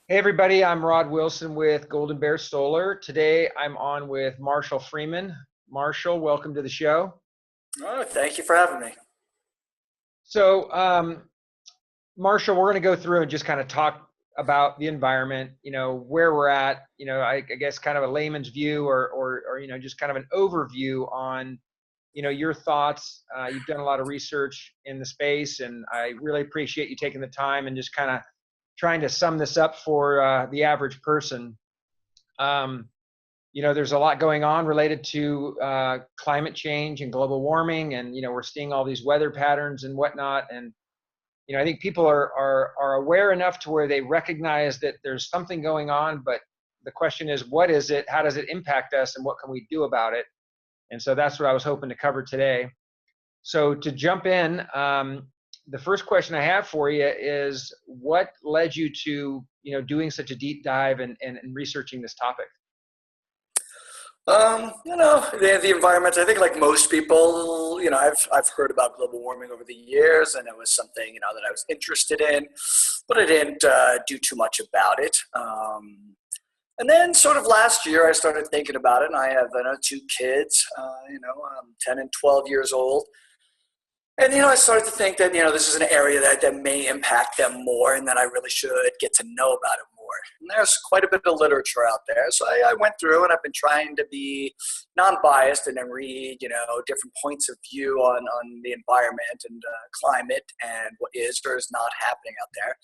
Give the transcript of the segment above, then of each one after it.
Hey everybody, I'm Rod Wilson with Golden Bear Solar. Today I'm on with Marshall Freiman. Marshall, welcome to the show. Oh, thank you for having me. So, Marshall, we're going to go through and just kind of talk about the environment, where we're at, I guess kind of a layman's view or just kind of an overview on, your thoughts. You've done a lot of research in the space, and I really appreciate you taking the time and just kind of trying to sum this up for the average person. There's a lot going on related to climate change and global warming, and we're seeing all these weather patterns and whatnot. And I think people are aware enough to where they recognize that there's something going on, but the question is, what is it? How does it impact us, and what can we do about it? And so that's what I was hoping to cover today. So to jump in, the first question I have for you is, what led you to doing such a deep dive and researching this topic? The environment, I think like most people, I've heard about global warming over the years, and it was something, that I was interested in, but I didn't do too much about it. And then sort of last year I started thinking about it, and I have two kids, 10 and 12 years old. And, I started to think that, this is an area that may impact them more, and that I really should get to know about it more. And there's quite a bit of literature out there. So I went through, and I've been trying to be non-biased and then read, different points of view on the environment and climate and what is or is not happening out there.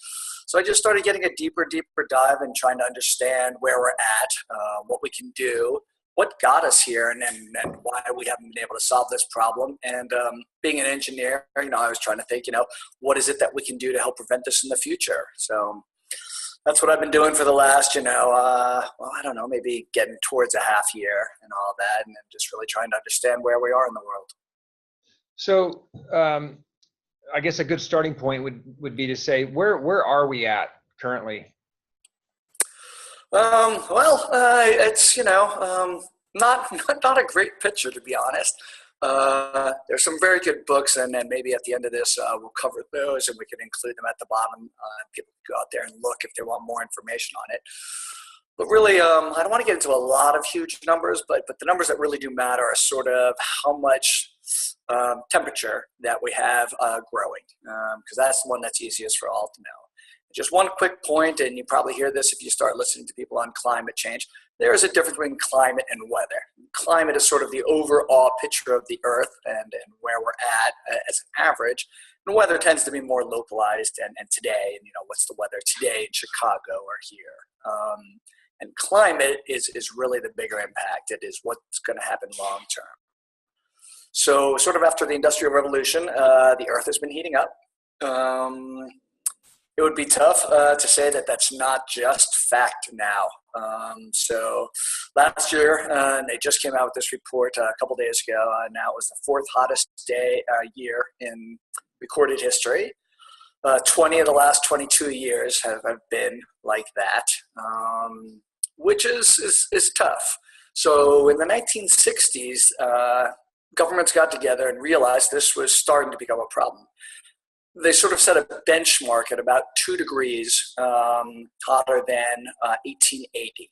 So I just started getting a deeper dive and trying to understand where we're at, what we can do, what got us here, and why we haven't been able to solve this problem. And being an engineer, I was trying to think, what is it that we can do to help prevent this in the future? So that's what I've been doing for the last, I don't know, maybe getting towards a half year and all that, and just really trying to understand where we are in the world. So I guess a good starting point would be to say, where are we at currently? It's not a great picture, to be honest. There's some very good books, and then maybe at the end of this we'll cover those, and we can include them at the bottom. People can go out there and look if they want more information on it. But really, I don't want to get into a lot of huge numbers, but the numbers that really do matter are sort of how much temperature that we have growing, because that's the one that's easiest for all to know. Just one quick point, and you probably hear this if you start listening to people on climate change. There is a difference between climate and weather. Climate is sort of the overall picture of the Earth and where we're at as an average. And weather tends to be more localized and today, and what's the weather today in Chicago or here. And climate is really the bigger impact. It is what's going to happen long term. So sort of after the Industrial Revolution, the Earth has been heating up. It would be tough to say that that's not just fact now. So last year, they just came out with this report a couple days ago. Now it was the fourth hottest year in recorded history. 20 of the last 22 years have been like that, which is tough. So in the 1960s, governments got together and realized this was starting to become a problem. They sort of set a benchmark at about 2 degrees hotter than 1880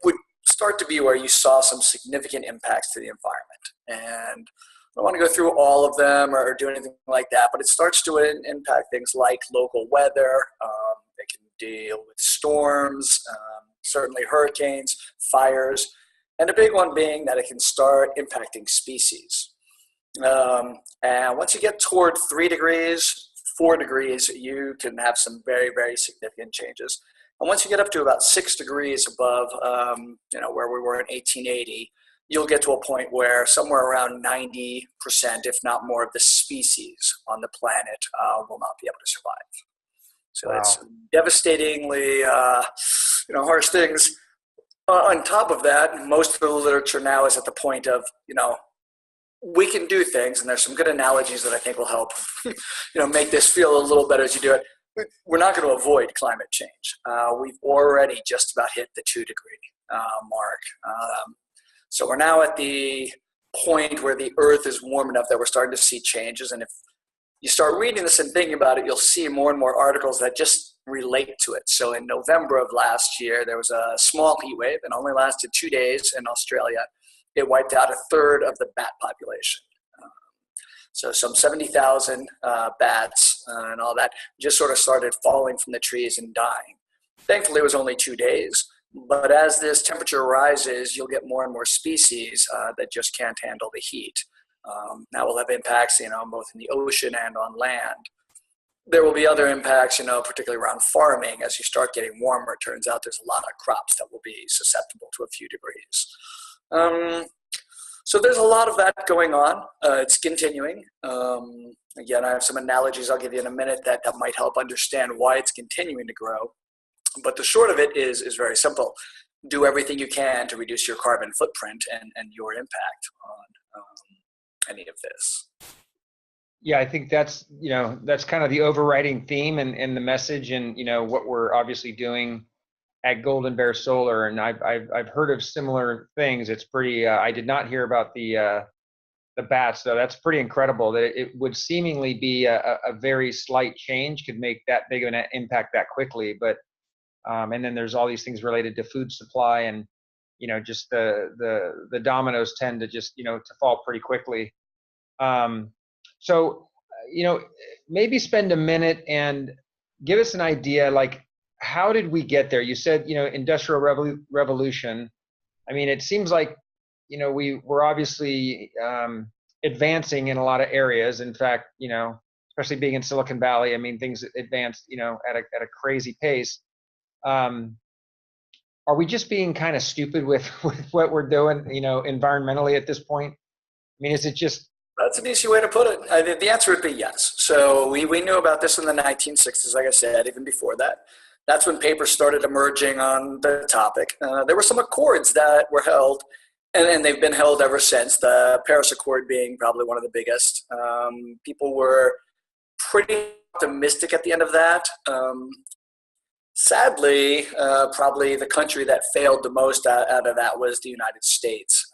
would start to be where you saw some significant impacts to the environment. And I don't want to go through all of them or do anything like that, but it starts to impact things like local weather. They can deal with storms, certainly hurricanes, fires, and a big one being that it can start impacting species. And once you get toward 3 degrees, 4 degrees, you can have some very, very significant changes. And once you get up to about 6 degrees above, where we were in 1880, you'll get to a point where somewhere around 90%, if not more, of the species on the planet will not be able to survive. So wow. It's devastatingly, harsh things. On top of that, most of the literature now is at the point of, we can do things, and there's some good analogies that I think will help, make this feel a little better as you do it. We're not going to avoid climate change. We've already just about hit the 2 degree mark. So we're now at the point where the Earth is warm enough that we're starting to see changes. And if you start reading this and thinking about it, you'll see more and more articles that just relate to it. So in November of last year, there was a small heat wave and only lasted 2 days in Australia. It wiped out a third of the bat population. So some 70,000 bats and all that just sort of started falling from the trees and dying. Thankfully, it was only 2 days. But as this temperature rises, you'll get more and more species that just can't handle the heat. That will have impacts, both in the ocean and on land. There will be other impacts, particularly around farming. As you start getting warmer, it turns out there's a lot of crops that will be susceptible to a few degrees. So there's a lot of that going on. It's continuing. Again, I have some analogies I'll give you in a minute that might help understand why it's continuing to grow. But the short of it is very simple. Do everything you can to reduce your carbon footprint and your impact on any of this. Yeah, I think that's kind of the overriding theme and the message, and what we're obviously doing at Golden Bear Solar. And I've heard of similar things. It's pretty. I did not hear about the bats, though. That's pretty incredible that it would seemingly be a very slight change could make that big of an impact that quickly. But and then there's all these things related to food supply, and just the dominoes tend to just to fall pretty quickly. So maybe spend a minute and give us an idea, like, how did we get there? You said industrial revolution. I mean, it seems like we're obviously advancing in a lot of areas. In fact, especially being in Silicon Valley, I mean, things advance at a crazy pace. Are we just being kind of stupid with what we're doing, environmentally at this point? I mean, is it just? That's an easy way to put it. The answer would be yes. So we knew about this in the 1960s, like I said, even before that. That's when papers started emerging on the topic. There were some accords that were held, and they've been held ever since, the Paris Accord being probably one of the biggest. People were pretty optimistic at the end of that. Sadly, probably the country that failed the most out of that was the United States.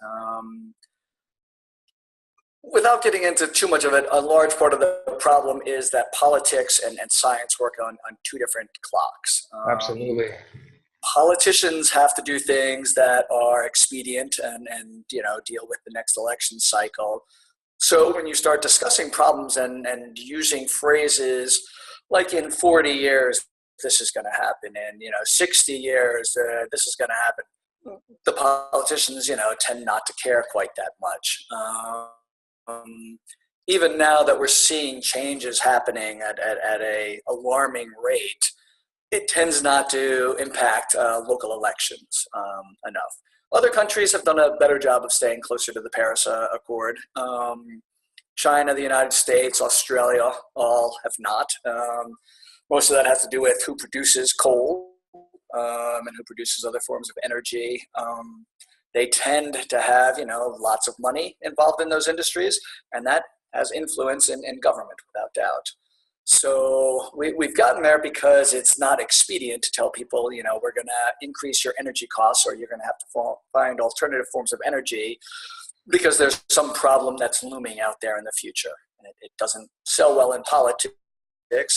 Without getting into too much of it, a large part of the problem is that politics and science work on two different clocks. Absolutely. Politicians have to do things that are expedient and deal with the next election cycle. So when you start discussing problems and using phrases like in 40 years, this is going to happen, in 60 years, this is going to happen, the politicians, tend not to care quite that much. Even now that we're seeing changes happening at a alarming rate, it tends not to impact local elections enough. Other countries have done a better job of staying closer to the Paris Accord. China, the United States, Australia, all have not. Most of that has to do with who produces coal and who produces other forms of energy. They tend to have, lots of money involved in those industries, and that has influence in government, without doubt. So we've gotten there because it's not expedient to tell people, we're going to increase your energy costs, or you're going to have to find alternative forms of energy because there's some problem that's looming out there in the future. And it doesn't sell well in politics,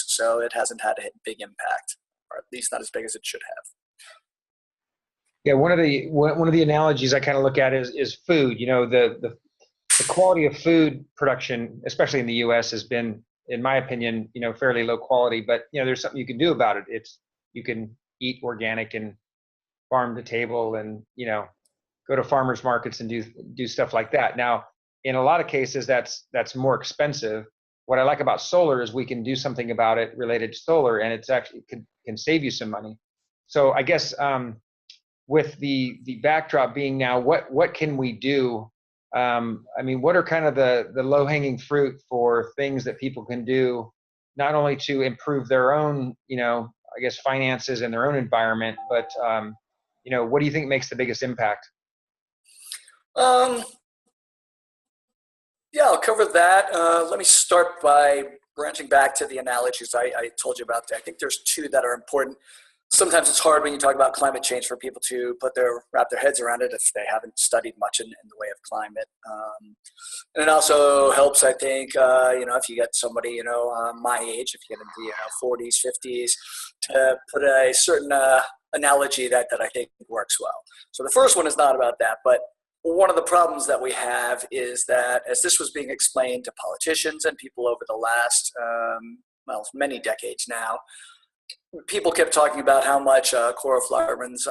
so it hasn't had a big impact, or at least not as big as it should have. Yeah, one of the analogies I kind of look at is food. The quality of food production, especially in the U.S., has been, in my opinion, fairly low quality. But there's something you can do about it. You can eat organic and farm to table, and go to farmers markets and do stuff like that. Now, in a lot of cases, that's more expensive. What I like about solar is we can do something about it related to solar, and it's actually can save you some money. So I guess. With the backdrop being now, what can we do? I mean, what are kind of the low-hanging fruit for things that people can do, not only to improve their own, I guess, finances and their own environment, but, what do you think makes the biggest impact? Yeah, I'll cover that. Let me start by branching back to the analogies I told you about. I think there's two that are important. sometimes it's hard when you talk about climate change for people to wrap their heads around it if they haven't studied much in the way of climate. And it also helps, I think, if you get somebody, my age, if you get into, 40s, 50s, to put a certain analogy that I think works well. So the first one is not about that, but one of the problems that we have is that as this was being explained to politicians and people over the last, many decades now, people kept talking about how much fluorocarbons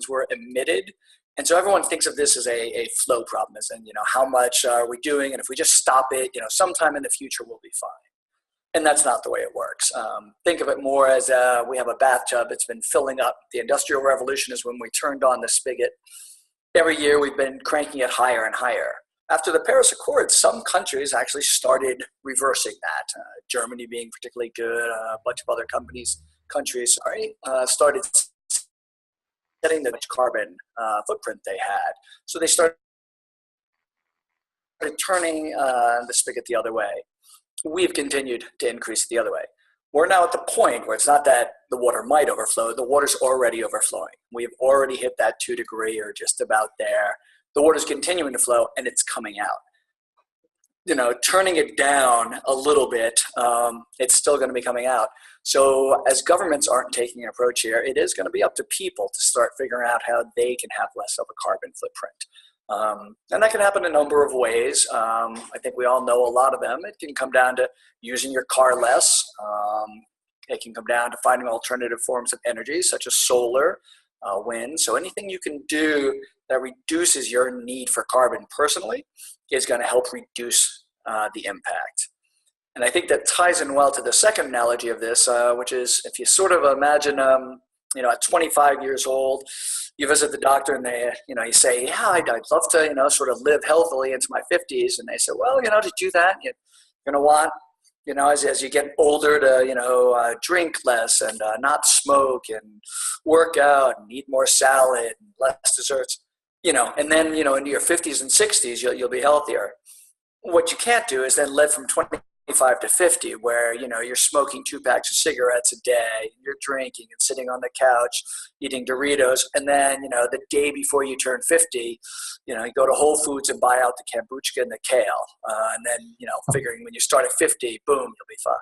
were emitted. And so everyone thinks of this as a flow problem, as in, how much are we doing? And if we just stop it, sometime in the future, we'll be fine. And that's not the way it works. Think of it more as we have a bathtub. It's been filling up. The Industrial Revolution is when we turned on the spigot. Every year we've been cranking it higher and higher. After the Paris Accords, some countries actually started reversing that. Germany being particularly good, a bunch of other countries started setting the carbon footprint they had. So they started turning the spigot the other way. We've continued to increase the other way. We're now at the point where it's not that the water might overflow, the water's already overflowing. We've already hit that 2 degree or just about there. The water's continuing to flow and it's coming out. Turning it down a little bit, it's still going to be coming out. So as governments aren't taking an approach here, it is going to be up to people to start figuring out how they can have less of a carbon footprint. And that can happen a number of ways. I think we all know a lot of them. It can come down to using your car less. It can come down to finding alternative forms of energy, such as solar, wind. So anything you can do that reduces your need for carbon personally is going to help reduce the impact. And I think that ties in well to the second analogy of this, which is if you sort of imagine, at 25 years old, you visit the doctor and they, you say, yeah, I'd love to, sort of live healthily into my 50s. And they say, well, to do that, you're going to want, as you get older to, drink less and not smoke and work out and eat more salad and less desserts, and then, into your 50s and 60s, you'll be healthier. What you can't do is then live from 25 to 50, where, you're smoking 2 packs of cigarettes a day, you're drinking and sitting on the couch, eating Doritos. And then, the day before you turn 50, you go to Whole Foods and buy out the kombucha and the kale. And then, figuring when you start at 50, boom, you'll be fine.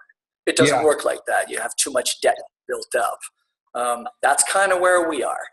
It doesn't work like that. You have too much debt built up. That's kind of where we are.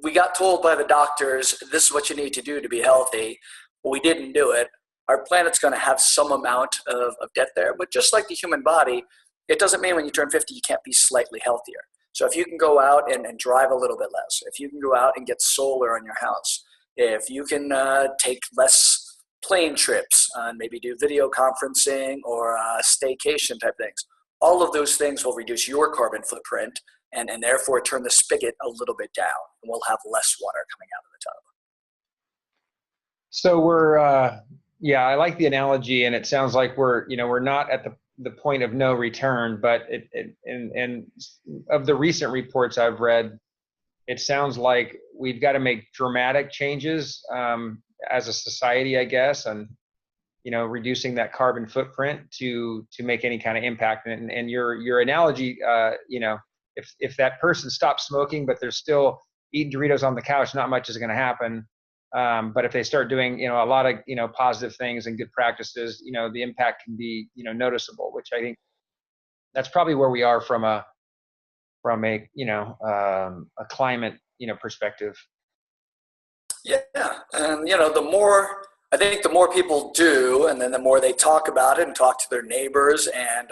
We got told by the doctors, this is what you need to do to be healthy. We didn't do it. Our planet's going to have some amount of debt there, but just like the human body, it doesn't mean when you turn 50, you can't be slightly healthier. So if you can go out and drive a little bit less, if you can go out and get solar on your house, if you can take less plane trips and maybe do video conferencing or staycation type things, all of those things will reduce your carbon footprint and therefore turn the spigot a little bit down, and we'll have less water coming out of the tub. So we're, I like the analogy, and it sounds like we're not at the point of no return, but and of the recent reports I've read, it sounds like we've got to make dramatic changes as a society, I guess, and reducing that carbon footprint to make any kind of impact. And your analogy, if that person stops smoking, but they're still eating Doritos on the couch, not much is going to happen. But if they start doing, a lot of, positive things and good practices, the impact can be, noticeable, which I think that's probably where we are from a climate, perspective. Yeah. And, the more people do, and then the more they talk about it and talk to their neighbors and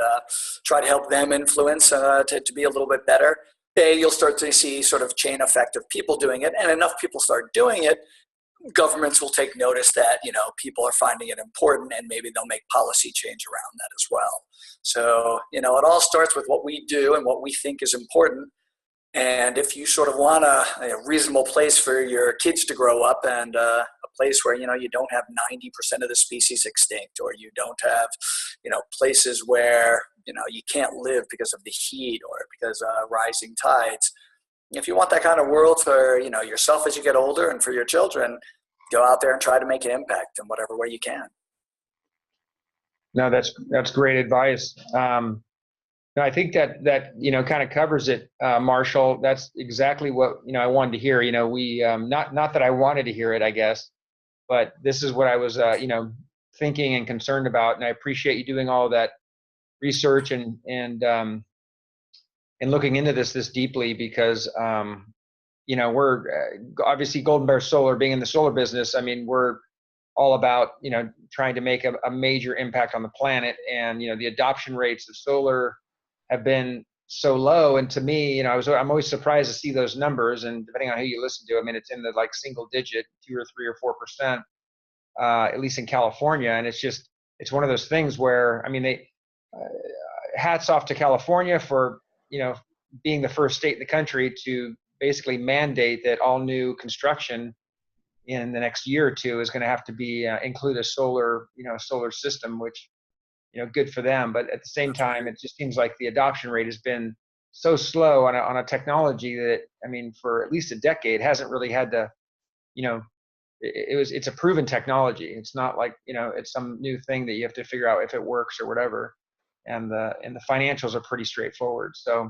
try to help them influence to be a little bit better, you'll start to see sort of chain effect of people doing it. And enough people start doing it, governments will take notice that, people are finding it important, and maybe they'll make policy change around that as well. So, it all starts with what we do and what we think is important. And if you sort of want a reasonable place for your kids to grow up, and a place where, you don't have 90% of the species extinct, or you don't have, places where, you can't live because of the heat or because of rising tides. If you want that kind of world for, yourself as you get older and for your children, go out there and try to make an impact in whatever way you can. No, that's great advice. Now No, I think that kind of covers it, Marshall. That's exactly what I wanted to hear. We not that I wanted to hear it, I guess, but this is what I was thinking and concerned about. And I appreciate you doing all of that research and looking into this deeply, because we're obviously Golden Bear Solar, being in the solar business. I mean, we're all about trying to make a major impact on the planet, and the adoption rates of solar have been so low. And to me, I'm always surprised to see those numbers. And depending on who you listen to, I mean, it's in the like single digit, 2 or 3 or 4%, at least in California. And it's one of those things where, I mean, hats off to California for being the first state in the country to basically mandate that all new construction in the next year or two is going to have to be include a solar system, which good for them. But at the same time, it just seems like the adoption rate has been so slow on a technology that, I mean, for at least a decade hasn't really had to, it's a proven technology. It's not like it's some new thing that you have to figure out if it works or whatever. And the financials are pretty straightforward. So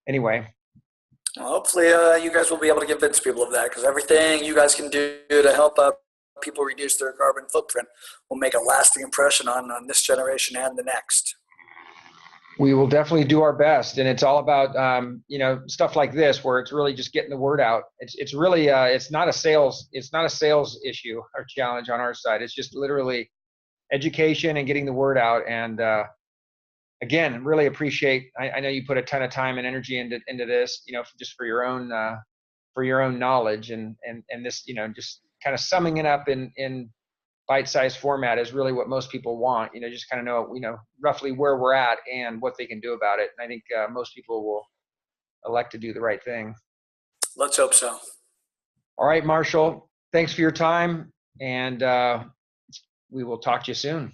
anyway. Well, hopefully you guys will be able to convince people of that, because everything you guys can do to help people reduce their carbon footprint will make a lasting impression on this generation and the next. We will definitely do our best, and it's all about stuff like this, where it's really just getting the word out. It's really it's not a sales issue or challenge on our side. It's just literally education and getting the word out. And again, really appreciate. I know you put a ton of time and energy into this, just for your own knowledge, and this, just kind of summing it up in bite-sized format is really what most people want. Just kind of know, roughly where we're at and what they can do about it. And I think most people will elect to do the right thing. Let's hope so. All right, Marshall. Thanks for your time, and we will talk to you soon.